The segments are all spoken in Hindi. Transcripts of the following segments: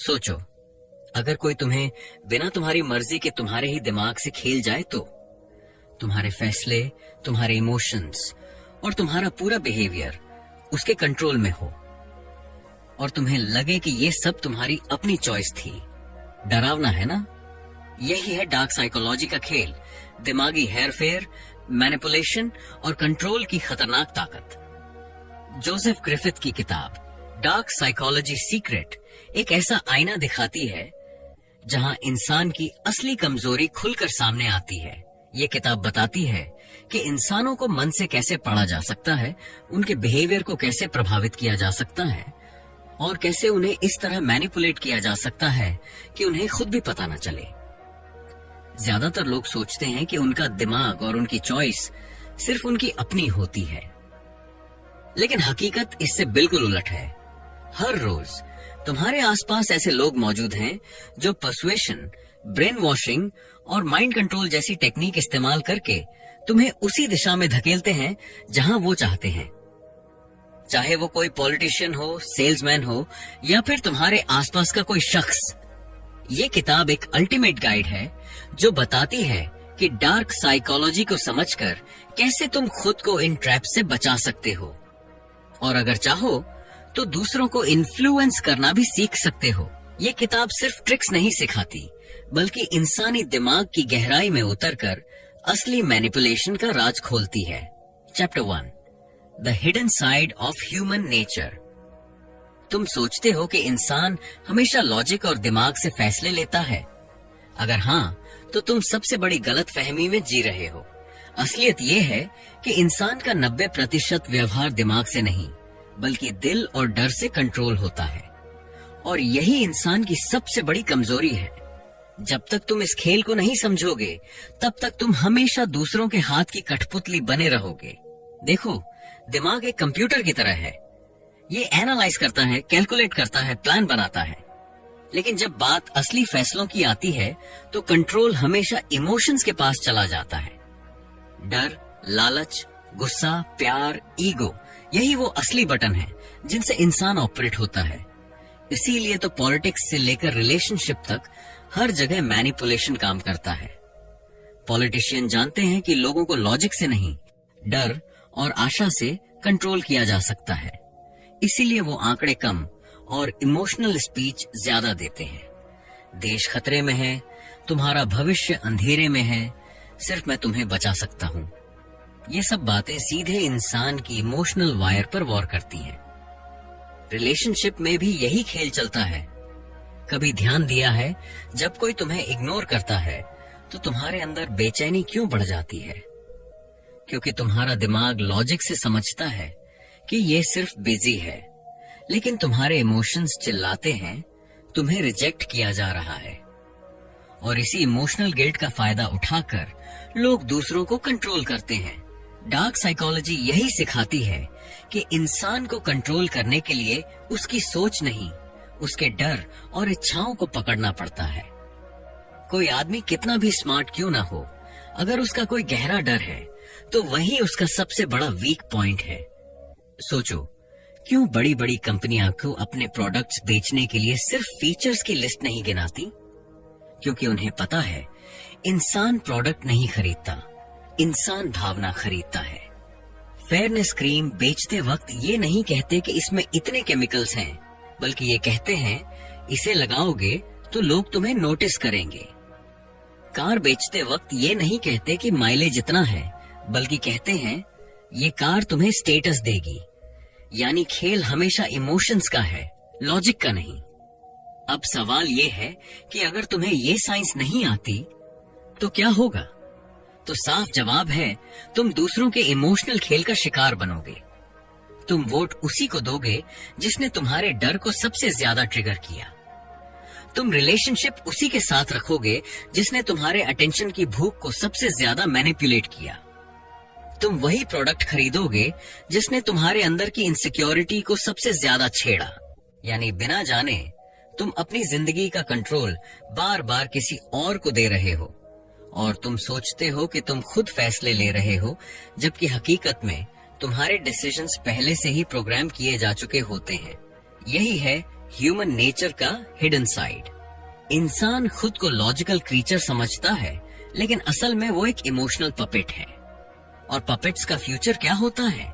सोचो, अगर कोई तुम्हें बिना तुम्हारी मर्जी के तुम्हारे ही दिमाग से खेल जाए तो तुम्हारे फैसले, तुम्हारे इमोशंस और तुम्हारा पूरा बिहेवियर उसके कंट्रोल में हो और तुम्हें लगे कि ये सब तुम्हारी अपनी चॉइस थी। डरावना है ना? यही है डार्क साइकोलॉजी का खेल, दिमागी हेरफेर, मैनिपुलेशन और कंट्रोल की खतरनाक ताकत। जोसेफ ग्रिफिथ की किताब डार्क साइकोलॉजी सीक्रेट एक ऐसा आईना दिखाती है जहां इंसान की असली कमजोरी खुलकर सामने आती है। ये किताब बताती है कि इंसानों को मन से कैसे पढ़ा जा सकता है, उनके बिहेवियर को कैसे प्रभावित किया जा सकता है और कैसे उन्हें इस तरह मैनिपुलेट किया जा सकता है कि उन्हें खुद भी पता न चले। ज्यादातर लोग सोचते हैं कि उनका दिमाग और उनकी चॉइस सिर्फ उनकी अपनी होती है, लेकिन हकीकत इससे बिल्कुल उलट है। हर रोज तुम्हारे आसपास ऐसे लोग मौजूद हैं जो पर्सुएशन, ब्रेन वॉशिंग और माइंड कंट्रोल जैसी टेक्निक इस्तेमाल करके तुम्हें उसी दिशा में धकेलते हैं जहां वो चाहते हैं। चाहे वो कोई पॉलिटिशियन हो, सेल्समैन हो या फिर तुम्हारे आसपास का कोई शख्स। ये किताब एक अल्टीमेट गाइड है जो बताती है कि डार्क साइकोलॉजी को समझकर कैसे तुम खुद को इन ट्रैप से बचा सकते हो और अगर चाहो तो दूसरों को इन्फ्लुएंस करना भी सीख सकते हो। ये किताब सिर्फ ट्रिक्स नहीं सिखाती, बल्कि इंसानी दिमाग की गहराई में उतरकर असली मैनिपुलेशन का राज खोलती है। Chapter 1, the hidden side of human nature. तुम सोचते हो कि इंसान हमेशा लॉजिक और दिमाग से फैसले लेता है? अगर हाँ, तो तुम सबसे बड़ी गलत फहमी में जी रहे हो। असलियत ये है कि इंसान का 90% व्यवहार दिमाग से नहीं, बल्कि दिल और डर से कंट्रोल होता है और यही इंसान की सबसे बड़ी कमजोरी है। जब तक तुम इस खेल को नहीं समझोगे, तब तक तुम हमेशा दूसरों के हाथ की कठपुतली बने रहोगे। देखो, दिमाग एक कंप्यूटर की तरह है। ये एनालाइज करता है, कैलकुलेट करता है, प्लान बनाता है, लेकिन जब बात असली फैसलों की आती है तो कंट्रोल हमेशा इमोशंस के पास चला जाता है। डर, लालच, गुस्सा, प्यार, ईगो, यही वो असली बटन है जिनसे इंसान ऑपरेट होता है। इसीलिए तो पॉलिटिक्स से लेकर रिलेशनशिप तक हर जगह मैनिपुलेशन काम करता है। पॉलिटिशियन जानते हैं कि लोगों को लॉजिक से नहीं, डर और आशा से कंट्रोल किया जा सकता है। इसीलिए वो आंकड़े कम और इमोशनल स्पीच ज्यादा देते हैं। देश खतरे में है, तुम्हारा भविष्य अंधेरे में है, सिर्फ मैं तुम्हें बचा सकता हूँ। ये सब बातें सीधे इंसान की इमोशनल वायर पर वॉर करती हैं। रिलेशनशिप में भी यही खेल चलता है। कभी ध्यान दिया है, जब कोई तुम्हें इग्नोर करता है तो तुम्हारे अंदर बेचैनी क्यों बढ़ जाती है? क्योंकि तुम्हारा दिमाग लॉजिक से समझता है कि ये सिर्फ बिजी है, लेकिन तुम्हारे इमोशंस चिल्लाते हैं तुम्हें रिजेक्ट किया जा रहा है। और इसी इमोशनल गिल्ट का फायदा उठाकर लोग दूसरों को कंट्रोल करते हैं। डार्क साइकोलॉजी यही सिखाती है कि इंसान को कंट्रोल करने के लिए उसकी सोच नहीं, उसके डर और इच्छाओं को पकड़ना पड़ता है। कोई आदमी कितना भी स्मार्ट क्यों ना हो, अगर उसका कोई गहरा डर है तो वही उसका सबसे बड़ा वीक पॉइंट है। सोचो, क्यों बड़ी बड़ी कंपनियां को अपने प्रोडक्ट्स बेचने के लिए सिर्फ फीचर्स की लिस्ट नहीं गिनाती? क्योंकि उन्हें पता है इंसान प्रोडक्ट नहीं खरीदता, इंसान भावना खरीदता है। फेयरनेस क्रीम बेचते वक्त ये नहीं कहते कि इसमें इतने केमिकल्स हैं, बल्कि ये कहते हैं इसे लगाओगे तो लोग तुम्हें नोटिस करेंगे। कार बेचते वक्त ये नहीं कहते कि माइलेज इतना है, बल्कि कहते हैं ये कार तुम्हें स्टेटस देगी। यानी खेल हमेशा इमोशंस का है, लॉजिक का नहीं। अब सवाल ये है कि अगर तुम्हें ये साइंस नहीं आती तो क्या होगा? तो साफ जवाब है, तुम दूसरों के इमोशनल खेल का शिकार बनोगे। तुम वोट उसी को दोगे जिसने तुम्हारे डर को सबसे ज्यादा ट्रिगर किया। तुम रिलेशनशिप उसी के साथ रखोगे जिसने तुम्हारे अटेंशन की भूख को सबसे ज्यादा मैनिपुलेट किया। तुम वही प्रोडक्ट खरीदोगे जिसने तुम्हारे अंदर की इनसिक्योरिटी को सबसे ज्यादा छेड़ा। यानी बिना जाने तुम अपनी जिंदगी का कंट्रोल बार बार किसी और को दे रहे हो और तुम सोचते हो कि तुम खुद फैसले ले रहे हो, जबकि हकीकत में तुम्हारे डिसीजंस पहले से ही प्रोग्राम किए जा चुके होते हैं। यही है ह्यूमन नेचर का हिडन साइड। इंसान खुद को लॉजिकल क्रीचर समझता है, लेकिन असल में वो एक इमोशनल पपेट है। और पपेट्स का फ्यूचर क्या होता है?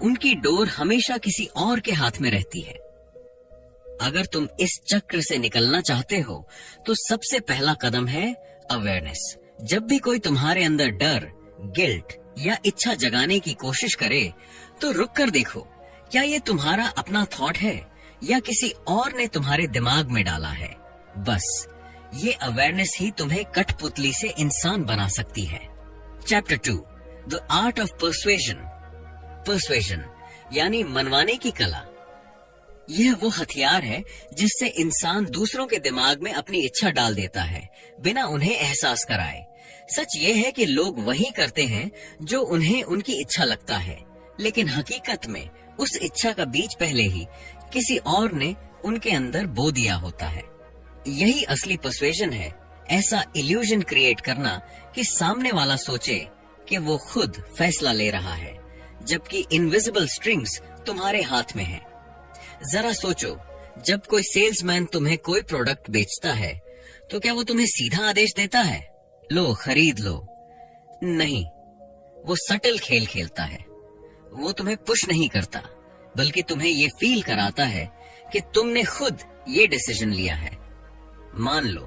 उनकी डोर हमेशा किसी और के हाथ में रहती है। अगर तुम इस चक्र से निकलना चाहते हो तो सबसे पहला कदम है अवेयरनेस। जब भी कोई तुम्हारे अंदर डर, गिल्ट या इच्छा जगाने की कोशिश करे तो रुक कर देखो, क्या ये तुम्हारा अपना थॉट है या किसी और ने तुम्हारे दिमाग में डाला है। बस ये अवेयरनेस ही तुम्हें कठपुतली से इंसान बना सकती है। Chapter 2, the art of persuasion. Persuasion यानी मनवाने की कला। यह वो हथियार है जिससे इंसान दूसरों के दिमाग में अपनी इच्छा डाल देता है बिना उन्हें एहसास कराए। सच ये है कि लोग वही करते हैं जो उन्हें उनकी इच्छा लगता है, लेकिन हकीकत में उस इच्छा का बीज पहले ही किसी और ने उनके अंदर बो दिया होता है। यही असली पर्सुएशन है, ऐसा इल्यूजन क्रिएट करना कि सामने वाला सोचे कि वो खुद फैसला ले रहा है, जबकि इनविजिबल स्ट्रिंग्स तुम्हारे हाथ में है। जरा सोचो, जब कोई सेल्समैन तुम्हें कोई प्रोडक्ट बेचता है तो क्या वो तुम्हें सीधा आदेश देता है, लो खरीद लो? नहीं, वो सटल खेल खेलता है। वो तुम्हें पुश नहीं करता, बल्कि तुम्हें ये फील कराता है कि तुमने खुद ये डिसीजन लिया है। मान लो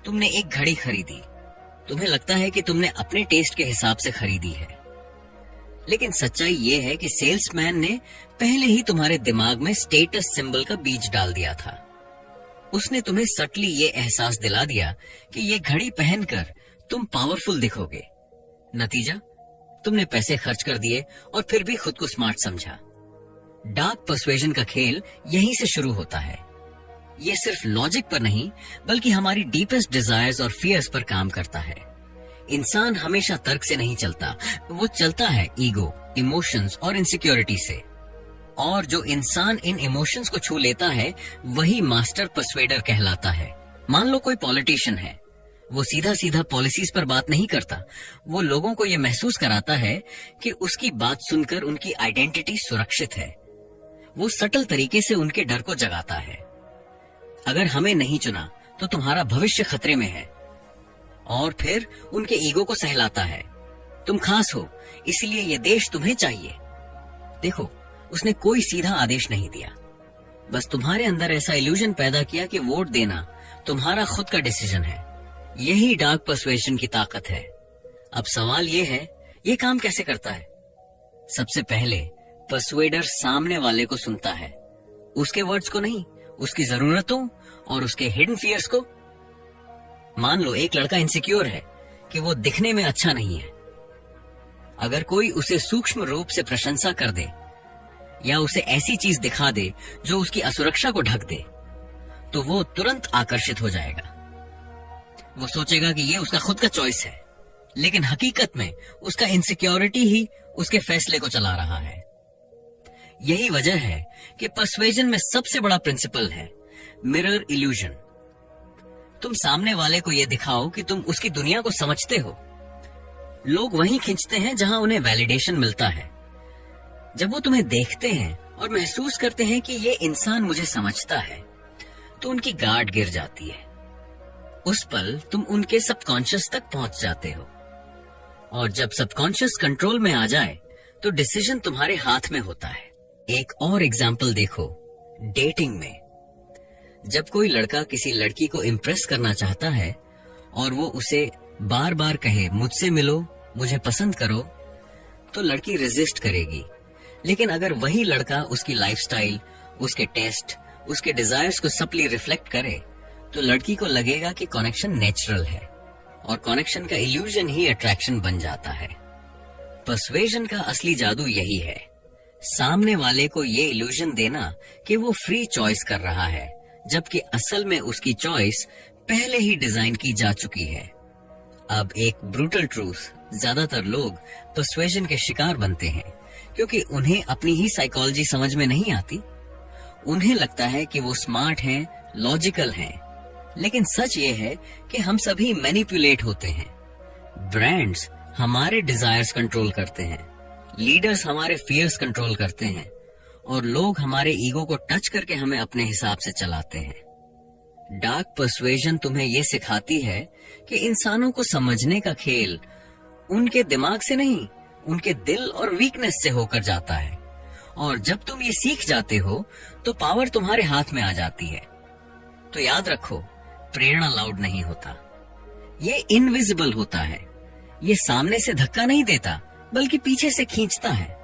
तुमने एक घड़ी खरीदी, तुम्हें लगता है कि तुमने अपने टेस्ट के हिसाब से खरीदी है, लेकिन सच्चाई ये है कि सेल्समैन ने पहले ही तुम्हारे दिमाग में स्टेटस सिंबल का बीज डाल दिया था। उसने तुम्हें सटली ये एहसास दिला दिया कि ये घड़ी पहनकर तुम पावरफुल दिखोगे। नतीजा, तुमने पैसे खर्च कर दिए और फिर भी खुद को स्मार्ट समझा। डार्क पर्सुएशन का खेल यहीं से शुरू होता है। ये सिर्फ लॉजिक पर नहीं, बल्कि हमारी डीपेस्ट डिजायर्स और फियर्स पर काम करता है। इंसान हमेशा तर्क से नहीं चलता, वो चलता है ईगो, इमोशंस और इनसिक्योरिटी से। और जो इंसान इन इमोशंस को छू लेता है वही मास्टर पर्सुएडर कहलाता है। मान लो कोई पॉलिटिशियन है, वो सीधा सीधा पॉलिसीज पर बात नहीं करता, वो लोगों को ये महसूस कराता है कि उसकी बात सुनकर उनकी आइडेंटिटी सुरक्षित है। वो सटल तरीके से उनके डर को जगाता है। अगर हमें नहीं चुना तो तुम्हारा भविष्य खतरे में है। और फिर उनके ईगो को सहलाता है, तुम खास हो, इसलिए ये देश तुम्हें चाहिए। देखो, उसने कोई सीधा आदेश नहीं दिया, बस तुम्हारे अंदर ऐसा इल्यूजन पैदा किया कि वोट देना तुम्हारा खुद का डिसीजन है। यही डार्क पर्सुएशन की ताकत है। अब सवाल ये है, ये काम कैसे करता है? सबसे पहले पर्सुएडर सामने वाले को सुनता है, उसके वर्ड्स को नहीं, उसकी जरूरतों और उसके हिडन फियर्स को। मान लो एक लड़का इनसिक्योर है कि वो दिखने में अच्छा नहीं है। अगर कोई उसे सूक्ष्म रूप से प्रशंसा कर दे या उसे ऐसी चीज दिखा दे जो उसकी असुरक्षा को ढक दे, तो वो तुरंत आकर्षित हो जाएगा। वो सोचेगा कि ये उसका खुद का चॉइस है, लेकिन हकीकत में उसका इनसिक्योरिटी ही उसके फैसले को चला रहा है। यही वजह है कि पर्सुएजन में सबसे बड़ा प्रिंसिपल है मिरर इल्यूजन। तुम सामने वाले को यह दिखाओ कि तुम उसकी दुनिया को समझते हो। लोग वहीं खींचते हैं जहां उन्हें वैलिडेशन मिलता है। जब वो तुम्हें देखते हैं और महसूस करते हैं कि ये इंसान मुझे समझता है, तो उनकी गार्ड गिर जाती है। उस पल तुम उनके सबकॉन्शियस तक पहुंच जाते हो, और जब सबकॉन्शियस कंट्रोल में आ जाए तो डिसीजन तुम्हारे हाथ में होता है। एक और एग्जाम्पल देखो, डेटिंग में। जब कोई लड़का किसी लड़की को इम्प्रेस करना चाहता है और वो उसे बार बार कहे मुझसे मिलो, मुझे पसंद करो, तो लड़की रेजिस्ट करेगी। लेकिन अगर वही लड़का उसकी लाइफस्टाइल, उसके टेस्ट, उसके डिजायर्स को सप्ली रिफ्लेक्ट करे, तो लड़की को लगेगा कि कनेक्शन नेचुरल है, और कनेक्शन का इल्यूजन ही अट्रैक्शन बन जाता है। पर्सुएजन का असली जादू यही है, सामने वाले को ये इल्यूजन देना कि वो फ्री चॉइस कर रहा है, जबकि असल में उसकी चॉइस पहले ही डिजाइन की जा चुकी है। अब एक ब्रूटल ट्रूथ, ज्यादातर लोग पर्सुएजन के शिकार बनते हैं क्योंकि उन्हें अपनी ही साइकोलॉजी समझ में नहीं आती। उन्हें लगता है कि वो स्मार्ट हैं, लॉजिकल हैं, लेकिन सच ये है कि हम सभी मैनिपुलेट होते हैं। ब्रांड्स हमारे डिजायर्स कंट्रोल करते हैं, लीडर्स हमारे फियर्स कंट्रोल करते हैं, और लोग हमारे ईगो को टच करके हमें अपने हिसाब से चलाते हैं। डार्क पर्सुएजन तुम्हें ये सिखाती है कि इंसानों को समझने का खेल उनके दिमाग से नहीं, उनके दिल और वीकनेस से होकर जाता है। और जब तुम ये सीख जाते हो तो पावर तुम्हारे हाथ में आ जाती है। तो याद रखो, प्रेरणा लाउड नहीं होता, ये इनविजिबल होता है। ये सामने से धक्का नहीं देता बल्कि पीछे से खींचता है।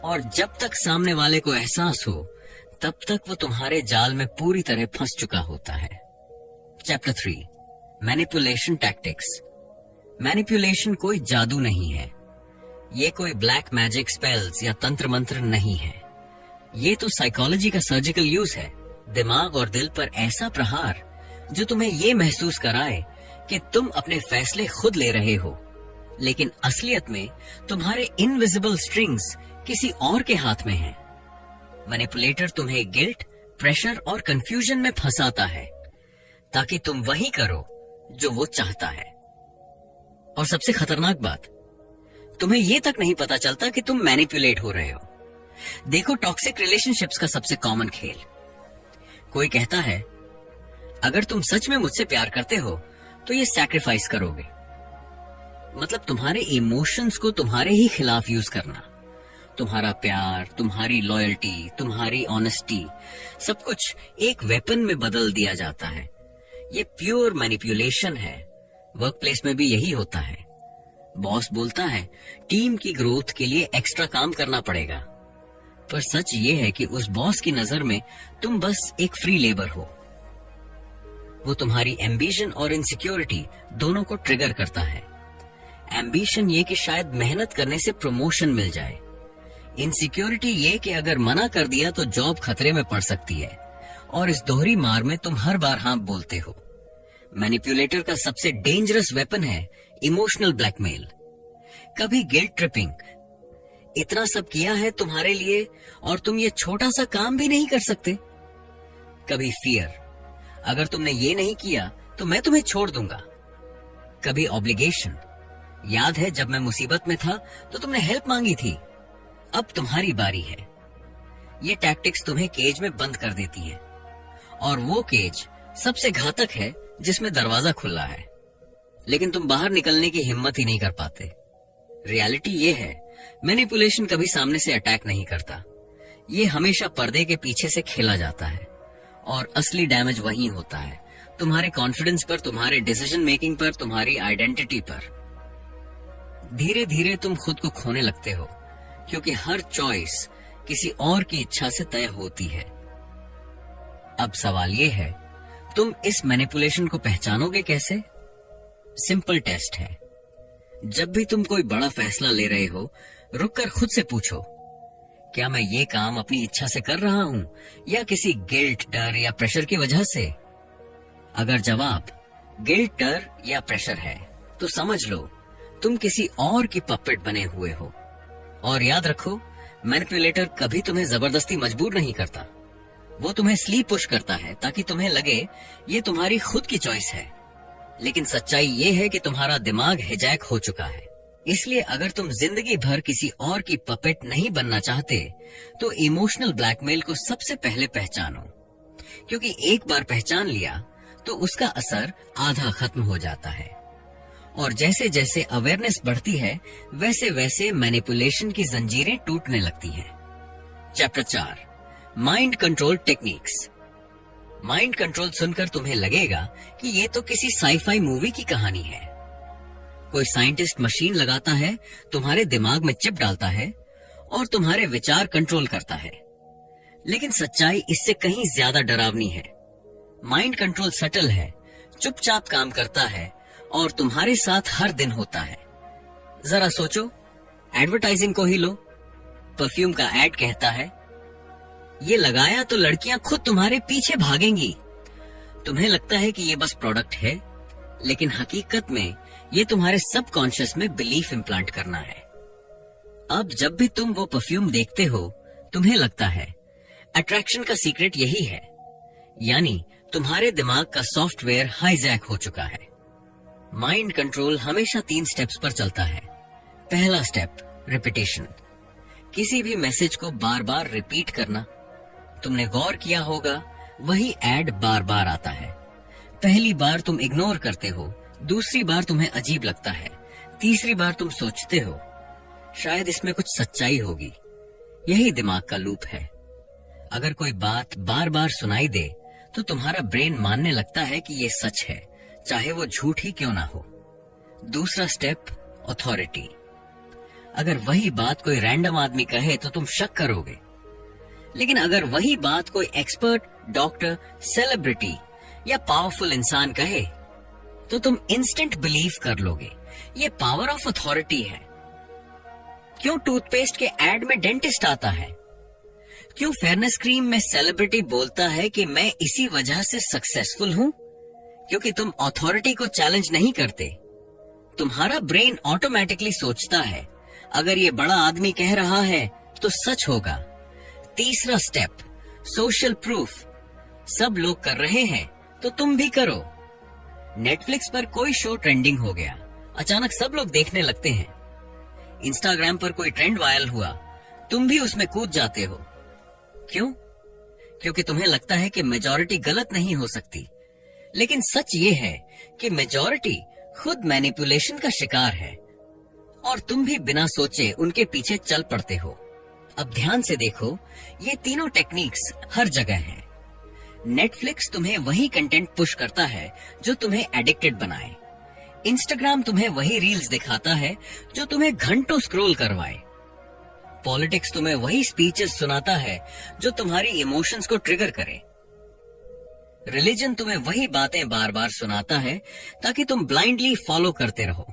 और जब तक सामने वाले को एहसास हो तब तक वो तुम्हारे जाल में पूरी तरह फंस चुका होता है। Chapter 3, manipulation tactics. मैनिपुलेशन कोई जादू नहीं है, ये कोई ब्लैक मैजिक स्पेल्स या तंत्र मंत्र नहीं है। ये तो साइकोलॉजी का सर्जिकल यूज है, दिमाग और दिल पर ऐसा प्रहार जो तुम्हें ये महसूस कराए कि तुम अपने फैसले खुद ले रहे हो, लेकिन असलियत में तुम्हारे इनविजिबल स्ट्रिंग्स किसी और के हाथ में हैं। मैनिपुलेटर तुम्हें गिल्ट, प्रेशर और कंफ्यूजन में फंसाता है ताकि तुम वही करो जो वो चाहता है। और सबसे खतरनाक बात, तुम्हें ये तक नहीं पता चलता कि तुम मैनिपुलेट हो रहे हो। देखो, टॉक्सिक रिलेशनशिप्स का सबसे कॉमन खेल। कोई कहता है, अगर तुम सच में मुझसे प्यार करते हो तो ये सैक्रिफाइस करोगे। मतलब तुम्हारे इमोशंस को तुम्हारे ही खिलाफ यूज करना। तुम्हारा प्यार, तुम्हारी लॉयल्टी, तुम्हारी ऑनेस्टी, सब कुछ एक वेपन में बदल दिया जाता है। ये प्योर मैनिपुलेशन है। वर्क प्लेस में भी यही होता है। बॉस बोलता है टीम की ग्रोथ के लिए एक्स्ट्रा काम करना पड़ेगा, पर सच ये है कि उस बॉस की नजर में तुम बस एक फ्री लेबर हो। वो तुम्हारी एम्बिशन और इनसिक्योरिटी दोनों को ट्रिगर करता है। एम्बिशन ये कि शायद मेहनत करने से प्रमोशन मिल जाए, इनसिक्योरिटी ये कि अगर मना कर दिया तो जॉब खतरे में पड़ सकती है, और इस दोहरी मार में तुम हर बार हाँ बोलते हो। मैनिपुलेटर का सबसे डेंजरस वेपन है इमोशनल ब्लैकमेल। कभी गिल्ट ट्रिपिंग, इतना सब किया है तुम्हारे लिए और तुम ये छोटा सा काम भी नहीं कर सकते। कभी फियर, अगर तुमने ये नहीं किया तो मैं तुम्हें छोड़ दूंगा। कभी ऑब्लिगेशन, याद है जब मैं मुसीबत में था तो तुमने हेल्प मांगी थी, अब तुम्हारी बारी है। ये टैक्टिक्स तुम्हें केज में बंद कर देती हैं, और वो केज सबसे घातक है जिसमें दरवाजा खुला है, लेकिन तुम बाहर निकलने की हिम्मत ही नहीं कर पाते। रियलिटी ये है, मैनिपुलेशन कभी सामने से अटैक नहीं करता, ये हमेशा पर्दे के पीछे से खेला जाता है, और असली डैमेज वहीं होता है, तुम्हारे कॉन्फिडेंस पर, तुम्हारे डिसीजन मेकिंग पर, तुम्हारी आइडेंटिटी पर। धीरे धीरे तुम खुद को खोने लगते हो, क्योंकि हर चॉइस किसी और की इच्छा से तय होती है। अब सवाल ये है, तुम इस मैनिपुलेशन को पहचानोगे कैसे? सिंपल टेस्ट है। जब भी तुम कोई बड़ा फैसला ले रहे हो, रुककर खुद से पूछो, क्या मैं ये काम अपनी इच्छा से कर रहा हूं या किसी गिल्ट, डर या प्रेशर की वजह से? अगर जवाब गिल्ट, डर या प्रेशर है तो समझ लो तुम किसी और की पपेट बने हुए हो। और याद रखो, मैनिपुलेटर कभी तुम्हें जबरदस्ती मजबूर नहीं करता, वो तुम्हें स्लीप पुश करता है ताकि तुम्हें लगे ये तुम्हारी खुद की चॉइस है। लेकिन सच्चाई ये है कि तुम्हारा दिमाग हिजैक हो चुका है। इसलिए अगर तुम जिंदगी भर किसी और की पपेट नहीं बनना चाहते तो इमोशनल ब्लैकमेल को सबसे पहले पहचानो, क्योंकि एक बार पहचान लिया तो उसका असर आधा खत्म हो जाता है। और जैसे जैसे अवेयरनेस बढ़ती है वैसे वैसे मैनिपुलेशन की जंजीरें टूटने लगती हैं। Chapter 4, mind control techniques. Mind control सुनकर तुम्हें लगेगा कि ये तो किसी साई-फाई मूवी की कहानी है। कोई साइंटिस्ट मशीन लगाता है, तुम्हारे दिमाग में चिप डालता है और तुम्हारे विचार कंट्रोल करता है। लेकिन सच्चाई इससे कहीं ज्यादा डरावनी है। माइंड कंट्रोल सटल है, चुपचाप काम करता है और तुम्हारे साथ हर दिन होता है। जरा सोचो, एडवर्टाइजिंग को ही लो। परफ्यूम का एड कहता है, ये लगाया तो लड़कियां खुद तुम्हारे पीछे भागेंगी। तुम्हें लगता है कि ये बस प्रोडक्ट है, लेकिन हकीकत में ये तुम्हारे सबकॉन्शियस में बिलीफ इम्प्लांट करना है। अब जब भी तुम वो परफ्यूम देखते हो, तुम्हें लगता है अट्रैक्शन का सीक्रेट यही है, यानी तुम्हारे दिमाग का सॉफ्टवेयर हाईजैक हो चुका है। माइंड कंट्रोल हमेशा 3 स्टेप्स पर चलता है। पहला स्टेप, रिपीटेशन। किसी भी मैसेज को बार बार रिपीट करना। तुमने गौर किया होगा, वही एड बार बार आता है। पहली बार तुम इग्नोर करते हो, दूसरी बार तुम्हें अजीब लगता है, तीसरी बार तुम सोचते हो शायद इसमें कुछ सच्चाई होगी। यही दिमाग का लूप है। अगर कोई बात बार बार सुनाई दे तो तुम्हारा ब्रेन मानने लगता है कि ये सच है, चाहे वो झूठ ही क्यों ना हो। दूसरा स्टेप, अथॉरिटी। अगर वही बात कोई रैंडम आदमी कहे तो तुम शक करोगे, लेकिन अगर वही बात कोई एक्सपर्ट, डॉक्टर, सेलिब्रिटी या पावरफुल इंसान कहे तो तुम इंस्टेंट बिलीव कर लोगे। ये पावर ऑफ अथॉरिटी है। क्यों टूथपेस्ट के एड में डेंटिस्ट आता है? क्यों फेयरनेस क्रीम में सेलिब्रिटी बोलता है कि मैं इसी वजह से सक्सेसफुल हूं? क्योंकि तुम अथॉरिटी को चैलेंज नहीं करते। तुम्हारा ब्रेन ऑटोमेटिकली सोचता है अगर ये बड़ा आदमी कह रहा है तो सच होगा। तीसरा स्टेप, सोशल प्रूफ। सब लोग कर रहे हैं तो तुम भी करो। नेटफ्लिक्स पर कोई शो ट्रेंडिंग हो गया, अचानक सब लोग देखने लगते हैं। इंस्टाग्राम पर कोई ट्रेंड वायरल हुआ, तुम भी उसमें कूद जाते हो। क्यों? क्योंकि तुम्हें लगता है कि मेजॉरिटी गलत नहीं हो सकती। लेकिन सच ये है कि मेजॉरिटी खुद मैनिपुलेशन का शिकार है और तुम भी बिना सोचे उनके पीछे चल पड़ते हो। अब ध्यान से देखो, ये तीनों टेक्निक्स हर जगह हैं। नेटफ्लिक्स तुम्हें वही कंटेंट पुश करता है जो तुम्हें एडिक्टेड बनाए। इंस्टाग्राम तुम्हें वही रील्स दिखाता है जो तुम्हें घंटों स्क्रॉल करवाए। पॉलिटिक्स तुम्हें वही स्पीचेस सुनाता है जो तुम्हारी इमोशंस को ट्रिगर करे। रिलीजन तुम्हें वही बातें बार बार सुनाता है ताकि तुम ब्लाइंडली फॉलो करते रहो।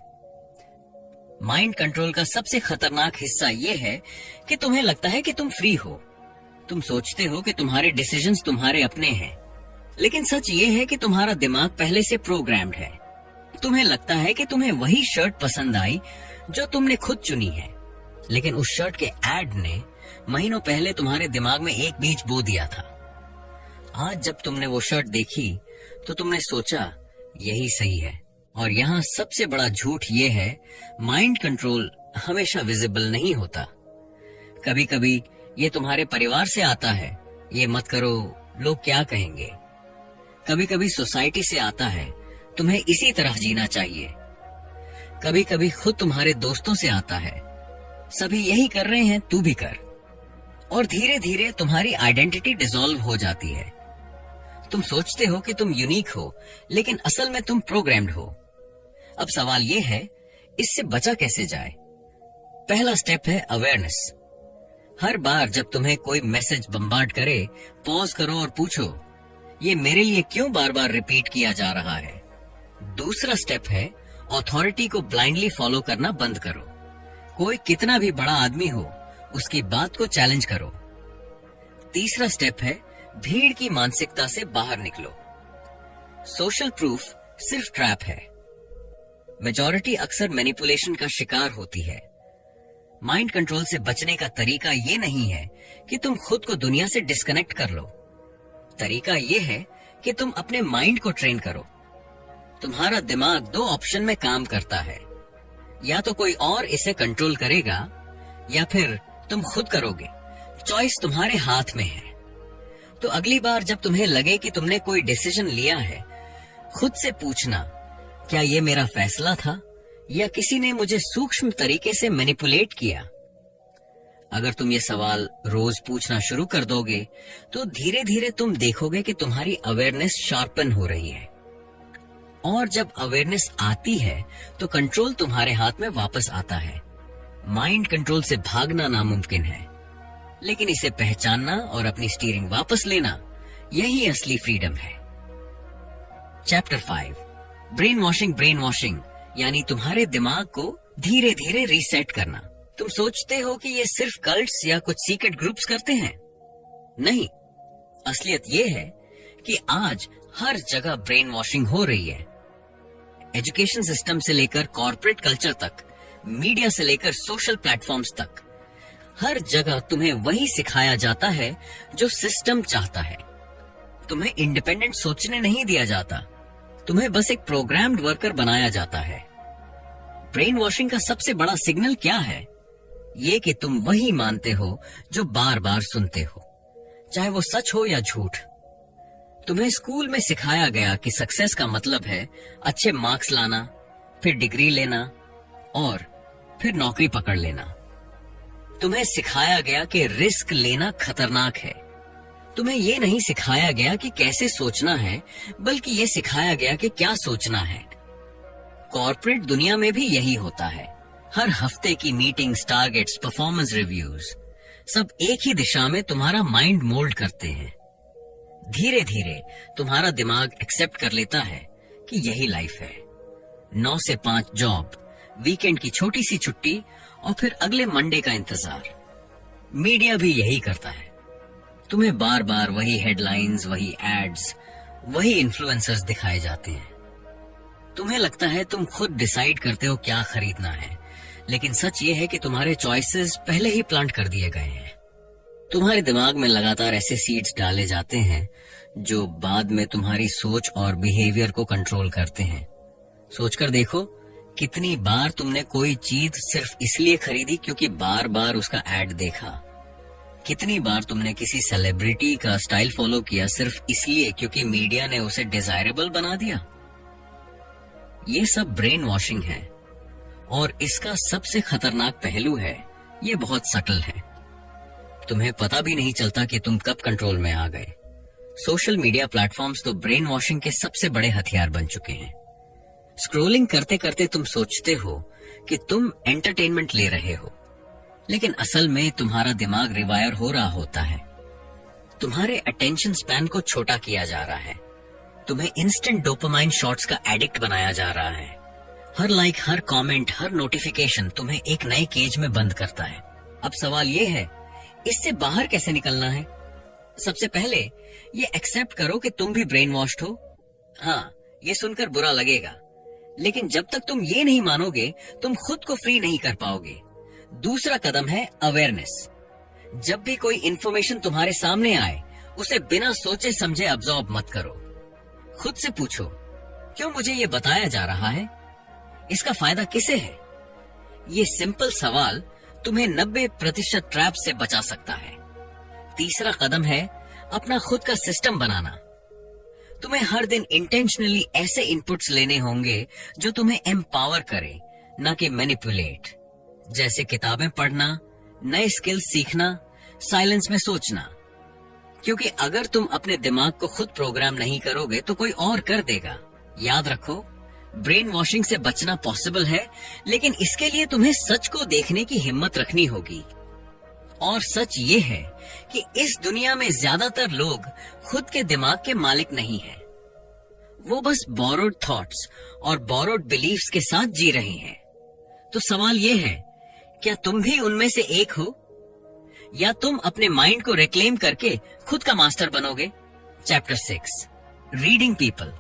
माइंड कंट्रोल का सबसे खतरनाक हिस्सा ये है कि तुम्हें लगता है कि तुम फ्री हो। तुम सोचते हो कि तुम्हारे डिसीजंस तुम्हारे अपने हैं, लेकिन सच ये है कि तुम्हारा दिमाग पहले से प्रोग्राम्ड है। तुम्हें लगता है कि तुम्हें वही शर्ट पसंद आई जो तुमने खुद चुनी है, लेकिन उस शर्ट के एड ने महीनों पहले तुम्हारे दिमाग में एक बीज बो दिया था। आज जब तुमने वो शर्ट देखी तो तुमने सोचा यही सही है। और यहाँ सबसे बड़ा झूठ ये है, माइंड कंट्रोल हमेशा विजिबल नहीं होता। कभी कभी ये तुम्हारे परिवार से आता है, ये मत करो, लोग क्या कहेंगे। कभी कभी सोसाइटी से आता है, तुम्हें इसी तरह जीना चाहिए। कभी कभी खुद तुम्हारे दोस्तों से आता है, सभी यही कर रहे हैं, तू भी कर। और धीरे धीरे तुम्हारी आइडेंटिटी डिसॉल्व हो जाती है। तुम सोचते हो कि तुम यूनिक हो, लेकिन असल में तुम प्रोग्राम्ड हो। अब सवाल ये है, इससे बचा कैसे जाए? पहला स्टेप है अवेयरनेस। हर बार जब तुम्हें कोई मैसेज बम्बार्ड करे, पॉज करो और पूछो, ये मेरे लिए क्यों बार बार रिपीट किया जा रहा है? दूसरा स्टेप है अथॉरिटी को ब्लाइंडली फॉलो करना बंद करो। कोई कितना भी बड़ा आदमी हो, उसकी बात को चैलेंज करो। तीसरा स्टेप है भीड़ की मानसिकता से बाहर निकलो। सोशल प्रूफ सिर्फ ट्रैप है। मेजॉरिटी अक्सर मैनिपुलेशन का शिकार होती है। माइंड कंट्रोल से बचने का तरीका ये नहीं है कि तुम खुद को दुनिया से डिस्कनेक्ट कर लो। तरीका ये है कि तुम अपने माइंड को ट्रेन करो। तुम्हारा दिमाग दो ऑप्शन में काम करता है, या तो कोई और इसे कंट्रोल करेगा या फिर तुम खुद करोगे। चॉइस तुम्हारे हाथ में है। तो अगली बार जब तुम्हें लगे कि तुमने कोई डिसीजन लिया है, खुद से पूछना, क्या ये मेरा फैसला था या किसी ने मुझे सूक्ष्म तरीके से मैनिपुलेट किया? अगर तुम ये सवाल रोज पूछना शुरू कर दोगे तो धीरे धीरे तुम देखोगे कि तुम्हारी अवेयरनेस शार्पन हो रही है। और जब अवेयरनेस आती है तो कंट्रोल तुम्हारे हाथ में वापस आता है। माइंड कंट्रोल से भागना नामुमकिन है, लेकिन इसे पहचानना और अपनी स्टीयरिंग वापस लेना, यही असली फ्रीडम है। चैप्टर 5, ब्रेन वॉशिंग यानी तुम्हारे दिमाग को धीरे धीरे रीसेट करना। तुम सोचते हो कि ये सिर्फ कल्ट्स या कुछ सीक्रेट ग्रुप्स करते हैं। नहीं, असलियत ये है कि आज हर जगह ब्रेन वॉशिंग हो रही है। एजुकेशन सिस्टम से लेकर कॉर्पोरेट कल्चर तक, मीडिया से लेकर सोशल प्लेटफॉर्म्स तक, हर जगह तुम्हें वही सिखाया जाता है जो सिस्टम चाहता है। तुम्हें इंडिपेंडेंट सोचने नहीं दिया जाता, तुम्हें बस एक प्रोग्राम्ड वर्कर बनाया जाता है। ब्रेन वॉशिंग का सबसे बड़ा सिग्नल क्या है? ये कि तुम वही मानते हो जो बार बार सुनते हो, चाहे वो सच हो या झूठ। तुम्हें स्कूल में सिखाया गया कि सक्सेस का मतलब है अच्छे मार्क्स लाना, फिर डिग्री लेना और फिर नौकरी पकड़ लेना। तुम्हें सिखाया गया कि रिस्क लेना खतरनाक है। तुम्हें ये नहीं सिखाया गया कि कैसे सोचना है, बल्कि ये सिखाया गया कि क्या सोचना है। कॉर्पोरेट दुनिया में भी यही होता है। हर हफ्ते की मीटिंग्स, टारगेट्स, परफॉर्मेंस रिव्यूज, सब एक ही दिशा में तुम्हारा माइंड मोल्ड करते हैं। धीरे धीरे तुम्हारा दिमाग एक्सेप्ट कर लेता है कि यही लाइफ है। 9 से 5 जॉब, वीकेंड की छोटी सी छुट्टी और फिर अगले मंडे का इंतजार। मीडिया भी यही करता है। तुम्हें बार बार वही हेडलाइंस, वही एड्स, वही इन्फ्लुएंसर्स दिखाए जाते हैं। तुम्हें लगता है तुम खुद डिसाइड करते हो क्या खरीदना है, लेकिन सच ये है कि तुम्हारे चॉइसेस पहले ही प्लांट कर दिए गए हैं। तुम्हारे दिमाग में लगातार ऐसे सीड्स डाले जाते हैं जो बाद में तुम्हारी सोच और बिहेवियर को कंट्रोल करते हैं। सोचकर देखो, कितनी बार तुमने कोई चीज सिर्फ इसलिए खरीदी क्योंकि बार बार उसका एड देखा। कितनी बार तुमने किसी सेलिब्रिटी का स्टाइल फॉलो किया सिर्फ इसलिए क्योंकि मीडिया ने उसे डिजायरेबल बना दिया। ये सब ब्रेन वॉशिंग है, और इसका सबसे खतरनाक पहलू है, ये बहुत सटल है। तुम्हें पता भी नहीं चलता कि तुम कब कंट्रोल में आ गए। सोशल मीडिया प्लेटफॉर्म्स तो ब्रेन वॉशिंग के सबसे बड़े हथियार बन चुके हैं। स्क्रोलिंग करते करते तुम सोचते हो कि तुम एंटरटेनमेंट ले रहे हो, लेकिन असल में तुम्हारा दिमाग रिवायर हो रहा होता है। तुम्हारे अटेंशन स्पैन को छोटा किया जा रहा है। तुम्हें इंस्टेंट डोपामाइन शॉट्स का एडिक्ट बनाया जा रहा है। हर लाइक, हर कमेंट, हर नोटिफिकेशन तुम्हें एक नए केज में बंद करता है। अब सवाल ये है, इससे बाहर कैसे निकलना है? सबसे पहले ये एक्सेप्ट करो कि तुम भी ब्रेन वॉश्ड हो। हाँ, ये सुनकर बुरा लगेगा, लेकिन जब तक तुम ये नहीं मानोगे, तुम खुद को फ्री नहीं कर पाओगे। दूसरा कदम है अवेयरनेस। जब भी कोई इंफॉर्मेशन तुम्हारे सामने आए, उसे बिना सोचे समझे अब्सॉर्ब मत करो। खुद से पूछो, क्यों मुझे ये बताया जा रहा है? इसका फायदा किसे है? ये सिंपल सवाल तुम्हें 90% ट्रैप से बचा सकता है। तीसरा कदम है अपना खुद का सिस्टम बनाना। तुम्हें हर दिन इंटेंशनली ऐसे इनपुट्स लेने होंगे जो तुम्हें एम्पावर करे, न कि मैनिपुलेट। जैसे किताबें पढ़ना, नए स्किल्स सीखना, साइलेंस में सोचना। क्योंकि अगर तुम अपने दिमाग को खुद प्रोग्राम नहीं करोगे तो कोई और कर देगा। याद रखो, ब्रेन वॉशिंग से बचना पॉसिबल है, लेकिन इसके लिए तुम्हें सच को देखने की हिम्मत रखनी होगी। और सच ये है कि इस दुनिया में ज्यादातर लोग खुद के दिमाग के मालिक नहीं हैं। वो बस बोरोड थॉट्स और बोरोड बिलीफ्स के साथ जी रहे हैं। तो सवाल ये है, क्या तुम भी उनमें से एक हो, या तुम अपने माइंड को रिक्लेम करके खुद का मास्टर बनोगे? Chapter 6, reading people.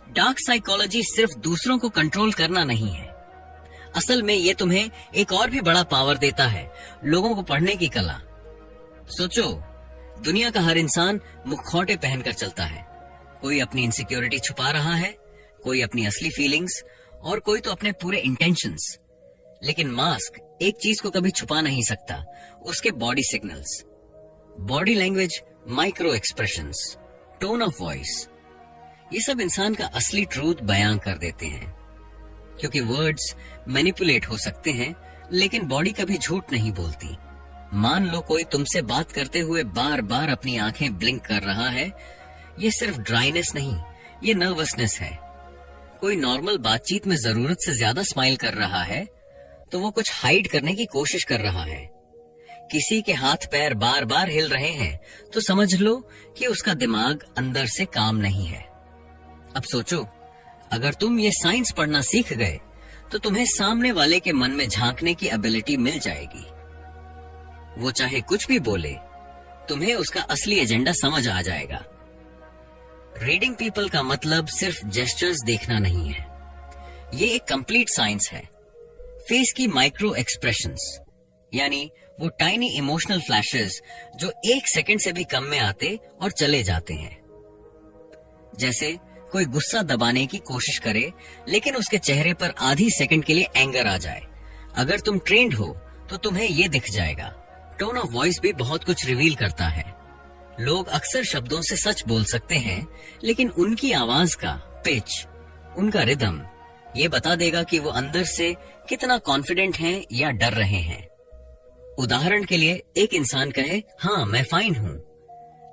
Dark psychology सिर्फ दूसरों को कंट्रोल करना नहीं है। असल में ये तुम्हें एक और भी बड़ा पावर देता है, लोगों को पढ़ने की कला। सोचो, दुनिया का हर इंसान मुखौटे पहनकर चलता है। कोई अपनी इनसिक्योरिटी छुपा रहा है, कोई अपनी असली फीलिंग्स, और कोई तो अपने पूरे इंटेंशंस। लेकिन मास्क एक चीज को कभी छुपा नहीं सकता, उसके body signals, body language, micro expressions, tone of voice. ये सब इंसान का असली ट्रूथ बयां कर देते हैं। क्योंकि वर्ड्स मैनिपुलेट हो सकते हैं, लेकिन बॉडी कभी झूठ नहीं बोलती। मान लो कोई तुमसे बात करते हुए बार बार अपनी आंखें ब्लिंक कर रहा है, ये सिर्फ ड्राइनेस नहीं, ये नर्वसनेस है। कोई नॉर्मल बातचीत में जरूरत से ज्यादा स्माइल कर रहा है, तो वो कुछ हाइड करने की कोशिश कर रहा है। किसी के हाथ पैर बार बार हिल रहे हैं, तो समझ लो कि उसका दिमाग अंदर से काम नहीं है। अब सोचो, अगर तुम ये साइंस पढ़ना सीख गए, तो तुम्हें सामने वाले के मन में झांकने की एबिलिटी मिल जाएगी। वो चाहे कुछ भी बोले, तुम्हें उसका असली एजेंडा समझ आ जाएगा। रीडिंग पीपल का मतलब सिर्फ जेस्चर्स देखना नहीं है, ये एक कंप्लीट साइंस है। फेस की माइक्रो एक्सप्रेशंस, यानी वो टाइनी इमोशनल फ्लैशेस जो 1 सेकंड से भी कम में आते और चले जाते हैं। जैसे कोई गुस्सा दबाने की कोशिश करे, लेकिन उसके चेहरे पर आधी सेकंड के लिए एंगर आ जाए। अगर तुम ट्रेंड हो तो तुम्हें ये दिख जाएगा। टोन ऑफ वॉइस भी बहुत कुछ रिवील करता है। लोग अक्सर शब्दों से सच बोल सकते हैं, लेकिन उनकी आवाज का पिच, उनका रिदम ये बता देगा कि वो अंदर से कितना कॉन्फिडेंट हैं या डर रहे हैं। उदाहरण के लिए एक इंसान कहे हाँ मैं फाइन हूं,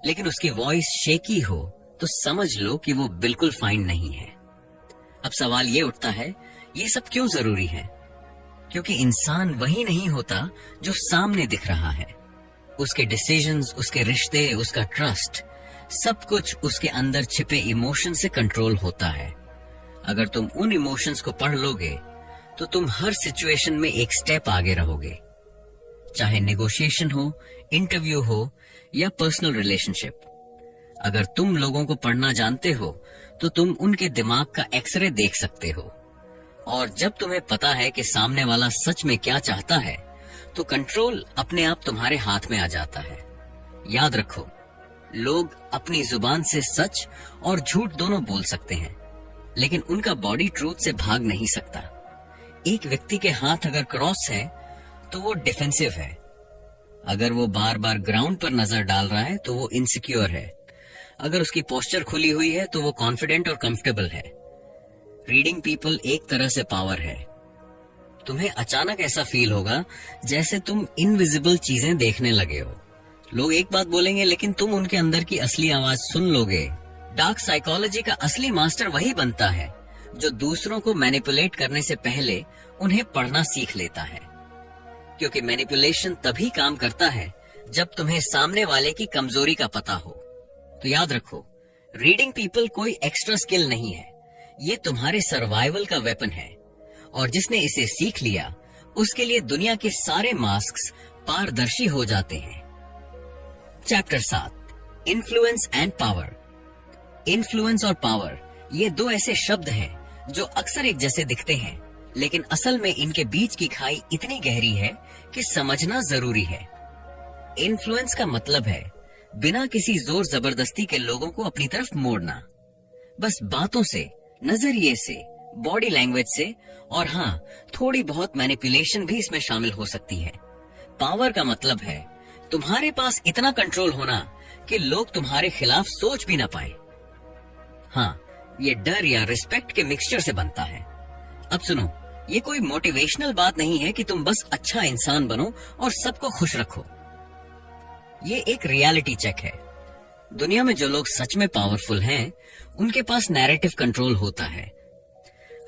लेकिन उसकी वॉइस शेकी हो तो समझ लो कि वो बिल्कुल फाइन नहीं है। अब सवाल ये उठता है, ये सब क्यों जरूरी है? क्योंकि इंसान वही नहीं होता जो सामने दिख रहा है। उसके डिसीजंस, उसके रिश्ते, उसका ट्रस्ट, सब कुछ उसके अंदर छिपे इमोशन से कंट्रोल होता है। अगर तुम उन इमोशंस को पढ़ लोगे तो तुम हर सिचुएशन में एक स्टेप आगे रहोगे, चाहे नेगोशिएशन हो, इंटरव्यू हो या पर्सनल रिलेशनशिप। अगर तुम लोगों को पढ़ना जानते हो तो तुम उनके दिमाग का एक्सरे देख सकते हो, और जब तुम्हें पता है कि सामने वाला सच में क्या चाहता है तो कंट्रोल अपने आप तुम्हारे हाथ में आ जाता है। याद रखो, लोग अपनी जुबान से सच और झूठ दोनों बोल सकते हैं, लेकिन उनका बॉडी ट्रूथ से भाग नहीं सकता। एक व्यक्ति के हाथ अगर क्रॉस है तो वो डिफेंसिव है। अगर वो बार बार ग्राउंड पर नजर डाल रहा है तो वो इनसिक्योर है। अगर उसकी पोस्चर खुली हुई है तो वो कॉन्फिडेंट और कंफर्टेबल है। रीडिंग पीपल एक तरह से पावर है। तुम्हें अचानक ऐसा फील होगा जैसे तुम इनविजिबल चीजें देखने लगे हो। लोग एक बात बोलेंगे लेकिन तुम उनके अंदर की असली आवाज सुन लोगे। डार्क साइकोलॉजी का असली मास्टर वही बनता है जो दूसरों को मैनिपुलेट करने से पहले उन्हें पढ़ना सीख लेता है, क्योंकि मैनिपुलेशन तभी काम करता है जब तुम्हें सामने वाले की कमजोरी का पता हो। तो याद रखो, रीडिंग पीपल कोई एक्स्ट्रा स्किल नहीं है, ये तुम्हारे सर्वाइवल का वेपन है, और जिसने इसे सीख लिया उसके लिए दुनिया के सारे मास्क्स पारदर्शी हो जाते हैं। Chapter 7, influence and power. Influence और पावर ये दो ऐसे शब्द हैं जो अक्सर एक जैसे दिखते हैं, लेकिन असल में इनके बीच की खाई इतनी गहरी है कि समझना जरूरी है। इन्फ्लुएंस का मतलब है बिना किसी जोर जबरदस्ती के लोगों को अपनी तरफ मोड़ना, बस बातों से, नजरिए से, बॉडी लैंग्वेज से, और हाँ, थोड़ी बहुत मैनिपुलेशन भी इसमें शामिल हो सकती है। पावर का मतलब है तुम्हारे पास इतना कंट्रोल होना कि लोग तुम्हारे खिलाफ सोच भी ना पाए। हाँ, ये डर या रिस्पेक्ट के मिक्सचर से बनता है। अब सुनो, ये कोई मोटिवेशनल बात नहीं है कि तुम बस अच्छा इंसान बनो और सबको खुश रखो। ये एक रियलिटी चेक है। दुनिया में जो लोग सच में पावरफुल हैं, उनके पास नैरेटिव कंट्रोल होता है।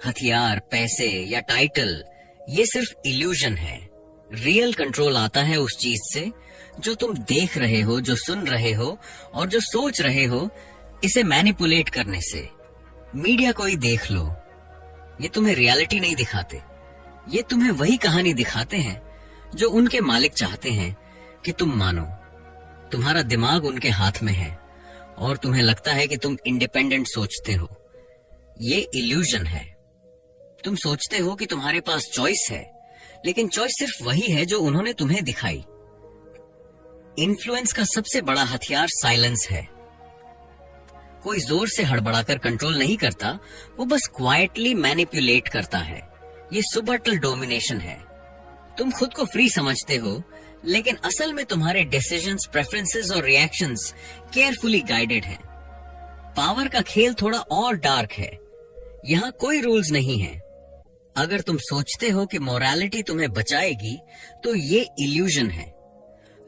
हथियार, पैसे या टाइटल ये सिर्फ इल्यूजन है। रियल कंट्रोल आता है उस चीज से जो तुम देख रहे हो, जो सुन रहे हो और जो सोच रहे हो, इसे मैनिपुलेट करने से। मीडिया को ही देख लो, ये तुम्हें रियलिटी नहीं दिखाते, ये तुम्हें वही कहानी दिखाते हैं जो उनके मालिक चाहते हैं कि तुम मानो। तुम्हारा दिमाग उनके हाथ में है और तुम्हें लगता है कि तुम इंडिपेंडेंट सोचते हो। ये इल्यूजन है। तुम सोचते हो कि तुम्हारे पास चॉइस है, लेकिन चॉइस सिर्फ वही है जो उन्होंने तुम्हें दिखाई। इन्फ्लुएंस का सबसे बड़ा हथियार साइलेंस है। कोई जोर से हड़बड़ाकर कंट्रोल नहीं करता, वो बस क्वाइटली मैनिपुलेट करता है। ये सुबटल डोमिनेशन है। तुम खुद को फ्री समझते हो, लेकिन असल में तुम्हारे डिसीजंस, प्रेफरेंसेस और रिएक्शंस केयरफुली गाइडेड हैं। पावर का खेल थोड़ा और डार्क है। यहाँ कोई रूल्स नहीं है। अगर तुम सोचते हो कि मोरालिटी तुम्हें बचाएगी, तो ये इल्यूजन है।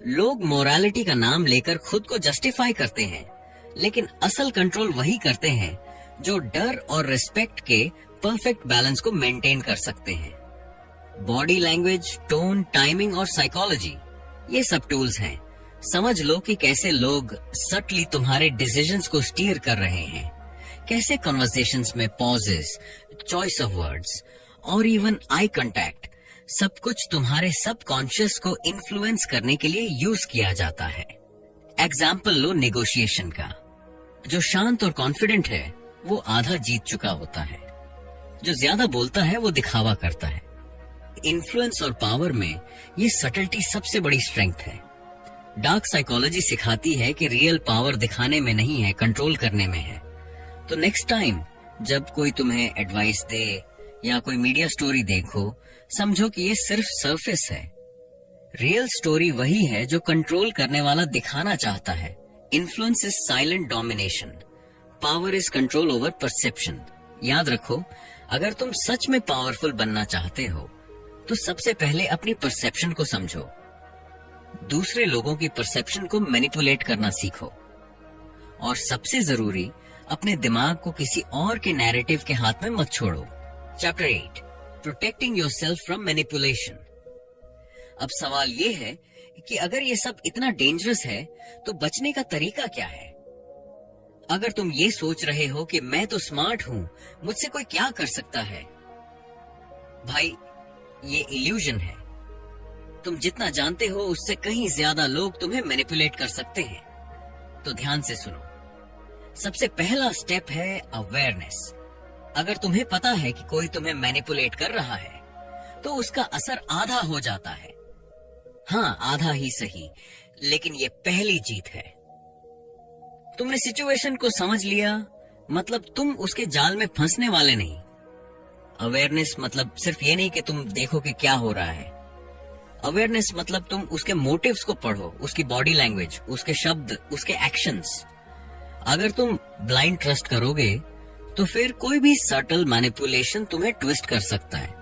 लोग मोरालिटी का नाम लेकर खुद को जस्टिफाई करते हैं, लेकिन असल कंट्रोल वही करते हैं जो डर और रिस्पेक्ट के परफेक्ट बैलेंस को मेंटेन कर सकते हैं। बॉडी लैंग्वेज, टोन, टाइमिंग और साइकोलॉजी ये सब टूल्स हैं। समझ लो कि कैसे लोग सटली तुम्हारे डिसीजंस को स्टीयर कर रहे हैं, कैसे कन्वर्सेशंस में पॉजेस, चॉइस ऑफ वर्ड्स और इवन आई कांटेक्ट, सब कुछ तुम्हारे सबकॉन्शियस को इन्फ्लुएंस करने के लिए यूज किया जाता है। एग्जाम्पल लो नेगोशिएशन का। जो शांत और कॉन्फिडेंट है वो आधा जीत चुका होता है, जो ज्यादा बोलता है वो दिखावा करता है। इन्फ्लुएंस और पावर में ये सटलिटी सबसे बड़ी स्ट्रेंथ है। डार्क साइकोलॉजी सिखाती है कि रियल पावर दिखाने में नहीं है, कंट्रोल करने में है। तो नेक्स्ट टाइम जब कोई तुम्हें एडवाइस दे या कोई मीडिया स्टोरी देखो, समझो कि ये सिर्फ सरफेस है। रियल स्टोरी वही है जो कंट्रोल करने वाला दिखाना चाहता है। Influence is silent domination, power is control over perception. याद रखो, अगर तुम सच में पावरफुल बनना चाहते हो तो सबसे पहले अपनी परसेप्शन को समझो। दूसरे लोगों की परसेप्शन को मैनिपुलेट करना सीखो। और सबसे जरूरी, अपने दिमाग को किसी और के नैरेटिव के हाथ में मत छोड़ो। Chapter 8, protecting yourself from manipulation. अब सवाल ये है कि अगर ये सब इतना डेंजरस है तो बचने का तरीका क्या है? अगर तुम ये सोच रहे हो कि मैं तो स्मार्ट हूं, मुझसे कोई क्या कर सकता है, भाई ये इल्यूजन है। तुम जितना जानते हो उससे कहीं ज्यादा लोग तुम्हें मैनिपुलेट कर सकते हैं। तो ध्यान से सुनो। सबसे पहला स्टेप है अवेयरनेस। अगर तुम्हें पता है कि कोई तुम्हें मैनिपुलेट कर रहा है तो उसका असर आधा हो जाता है। हाँ, आधा ही सही, लेकिन ये पहली जीत है। तुमने सिचुएशन को समझ लिया, मतलब तुम उसके जाल में फंसने वाले नहीं। अवेयरनेस मतलब सिर्फ ये नहीं कि तुम देखो कि क्या हो रहा है। अवेयरनेस मतलब तुम उसके मोटिव्स को पढ़ो, उसकी बॉडी लैंग्वेज, उसके शब्द, उसके एक्शंस। अगर तुम ब्लाइंड ट्रस्ट करोगे तो फिर कोई भी सटल मैनिपुलेशन तुम्हें ट्विस्ट कर सकता है।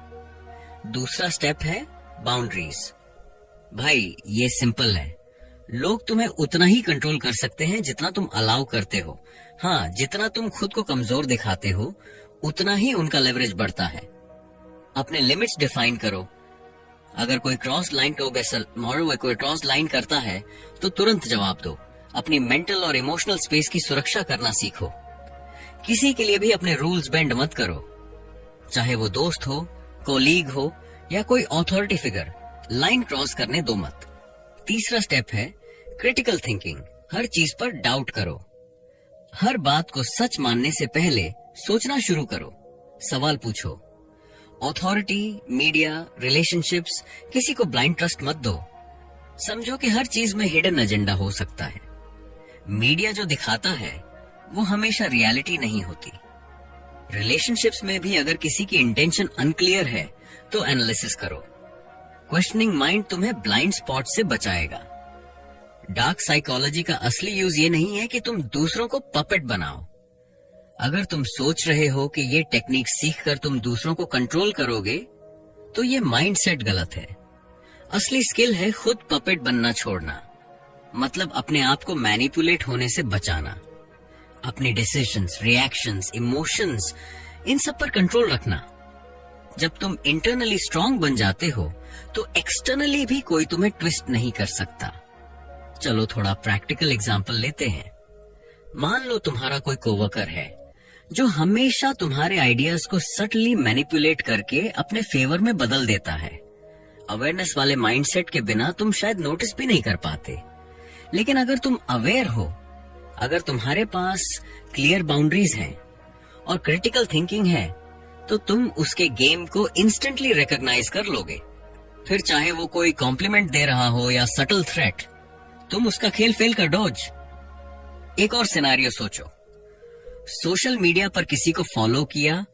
दूसरा स्टेप है बाउंड्रीज। भाई ये सिंपल है। लोग तुम्हें उतना ही कंट्रोल कर सकते हैं जितना तुम अलाउ करते हो। हाँ, जितना तुम खुद को कमजोर दिखाते हो उतना ही उनका लेवरेज बढ़ता है। अपने लिमिट्स डिफाइन करो। अगर कोई क्रॉस लाइन करता है तो तुरंत जवाब दो। अपनी मेंटल और इमोशनल स्पेस की सुरक्षा करना सीखो। किसी के लिए भी अपने रूल्स बेंड मत करो, चाहे वो दोस्त हो, कोलीग हो या कोई अथॉरिटी फिगर। लाइन क्रॉस करने दो मत। तीसरा स्टेप है क्रिटिकल थिंकिंग। हर चीज पर डाउट करो। हर बात को सच मानने से पहले सोचना शुरू करो। सवाल पूछो। अथॉरिटी, मीडिया, रिलेशनशिप्स, किसी को ब्लाइंड ट्रस्ट मत दो। समझो कि हर चीज में हिडन एजेंडा हो सकता है। मीडिया जो दिखाता है वो हमेशा रियलिटी नहीं होती। रिलेशनशिप्स में भी अगर किसी की इंटेंशन अनक्लियर है तो एनालिसिस करो। क्वेश्चनिंग माइंड तुम्हें ब्लाइंड स्पॉट से बचाएगा। डार्क साइकोलॉजी का असली यूज ये नहीं है कि तुम दूसरों को पपेट बनाओ। अगर तुम सोच रहे हो कि ये टेक्निक सीखकर तुम दूसरों को कंट्रोल करोगे तो ये माइंडसेट गलत है। असली स्किल है खुद पपेट बनना छोड़ना, मतलब अपने आप को मैनिपुलेट होने से बचाना। अपने डिसीजंस, रिएक्शंस, इमोशंस, इन सब पर कंट्रोल रखना। जब तुम इंटरनली स्ट्रांग बन जाते हो तो एक्सटर्नली भी कोई तुम्हें ट्विस्ट नहीं कर सकता। चलो थोड़ा प्रैक्टिकल एग्जांपल लेते हैं। मान लो तुम्हारा कोई कोवर्कर है जो हमेशा तुम्हारे आइडियाज को सटली मैनिपुलेट करके अपने फेवर में बदल देता है। अवेयरनेस वाले माइंडसेट के बिना तुम शायद नोटिस भी नहीं कर पाते, लेकिन अगर तुम अवेयर हो, अगर तुम्हारे पास क्लियर बाउंड्रीज हैं और क्रिटिकल थिंकिंग है, तो तुम उसके गेम को इंस्टेंटली रिकॉग्नाइज कर लोगे। फिर चाहे वो कोई कॉम्प्लीमेंट दे रहा हो या सटल थ्रेट, तुम उसका खेल फेल कर डॉज। एक और सिनेरियो सोचो। सोशल मीडिया पर किसी को फॉलो किया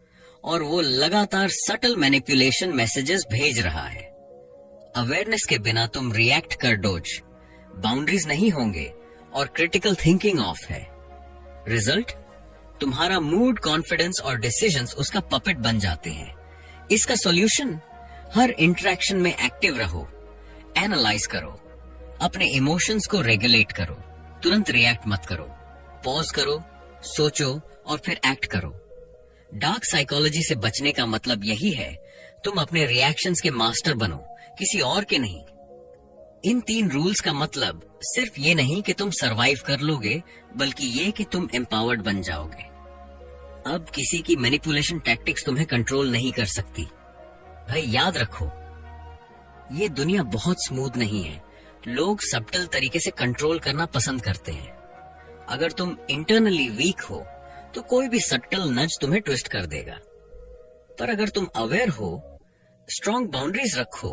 और वो लगातार सटल मैनिपुलेशन मैसेजेस भेज रहा है। अवेयरनेस के बिना तुम रिएक्ट कर डॉज, बाउंड्रीज नहीं होंगे और क्रिटिकल थिंकिंग ऑफ है। रिजल्ट, तुम्हारा मूड, कॉन्फिडेंस और डिसीजंस उसका पपेट बन जाते हैं। इसका सॉल्यूशन, हर इंटरेक्शन में एक्टिव रहो, एनालाइज करो, अपने इमोशंस को रेगुलेट करो, तुरंत रिएक्ट मत करो, पॉज करो, सोचो और फिर एक्ट करो। डार्क साइकोलॉजी से बचने का मतलब यही है, तुम अपने रिएक्शंस के मास्टर बनो, किसी और के नहीं। इन 3 रूल्स का मतलब सिर्फ ये नहीं कि तुम सरवाइव कर लोगे, बल्कि ये कि तुम एम्पावर्ड बन जाओगे। अब किसी की मैनिपुलेशन टैक्टिक्स तुम्हें कंट्रोल नहीं कर सकती। भाई याद रखो, ये दुनिया बहुत स्मूथ नहीं है। लोग सब्टल तरीके से कंट्रोल करना पसंद करते हैं। अगर तुम इंटरनली वीक हो तो कोई भी सटल नज तुम्हें ट्विस्ट कर देगा, पर अगर तुम अवेयर हो, स्ट्रॉन्ग बाउंड्रीज रखो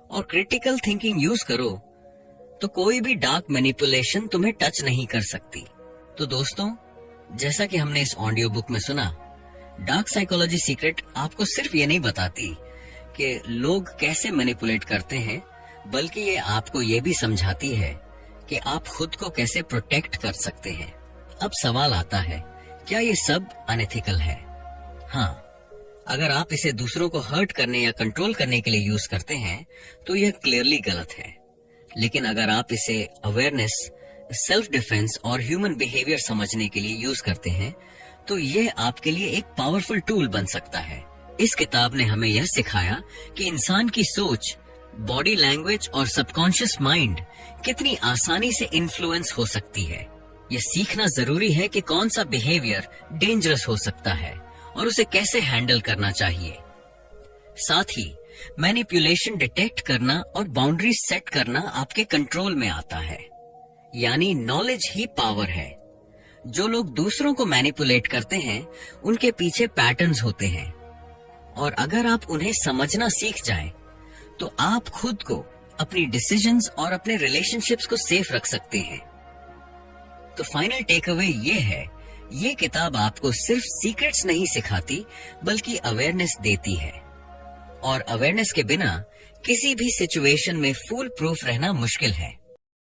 और क्रिटिकल थिंकिंग यूज करो, तो कोई भी डार्क मैनिपुलेशन तुम्हें टच नहीं कर सकती। तो दोस्तों, जैसा कि हमने इस ऑडियो बुक में सुना, डार्क साइकोलॉजी सीक्रेट आपको सिर्फ ये नहीं बताती कि लोग कैसे मैनिपुलेट करते हैं, बल्कि ये आपको ये भी समझाती है कि आप खुद को कैसे प्रोटेक्ट कर सकते हैं। अब सवाल आता है, क्या ये सब अनएथिकल है? हाँ, अगर आप इसे दूसरों को हर्ट करने या कंट्रोल करने के लिए यूज करते हैं तो यह क्लियरली गलत है। लेकिन अगर आप इसे अवेयरनेस, सेल्फ डिफेंस और ह्यूमन बिहेवियर समझने के लिए यूज करते हैं तो यह आपके लिए एक पावरफुल टूल बन सकता है। इस किताब ने हमें यह सिखाया कि इंसान की सोच, बॉडी लैंग्वेज और सबकॉन्शियस माइंड कितनी आसानी से इन्फ्लुएंस हो सकती है। यह सीखना जरूरी है कि कौन सा बिहेवियर डेंजरस हो सकता है और उसे कैसे हैंडल करना चाहिए। साथ ही मैनिपुलेशन डिटेक्ट करना और बाउंड्री सेट करना आपके कंट्रोल में आता है। यानी नॉलेज ही पावर है। जो लोग दूसरों को मैनिपुलेट करते हैं उनके पीछे पैटर्न्स होते हैं, और अगर आप उन्हें समझना सीख जाएं, तो आप खुद को, अपनी डिसीजंस और अपने रिलेशनशिप्स को सेफ रख सकते हैं। तो फाइनल टेक अवे ये है, ये किताब आपको सिर्फ सीक्रेट्स नहीं सिखाती बल्कि अवेयरनेस देती है, और अवेयरनेस के बिना किसी भी सिचुएशन में फूल प्रूफ रहना मुश्किल है।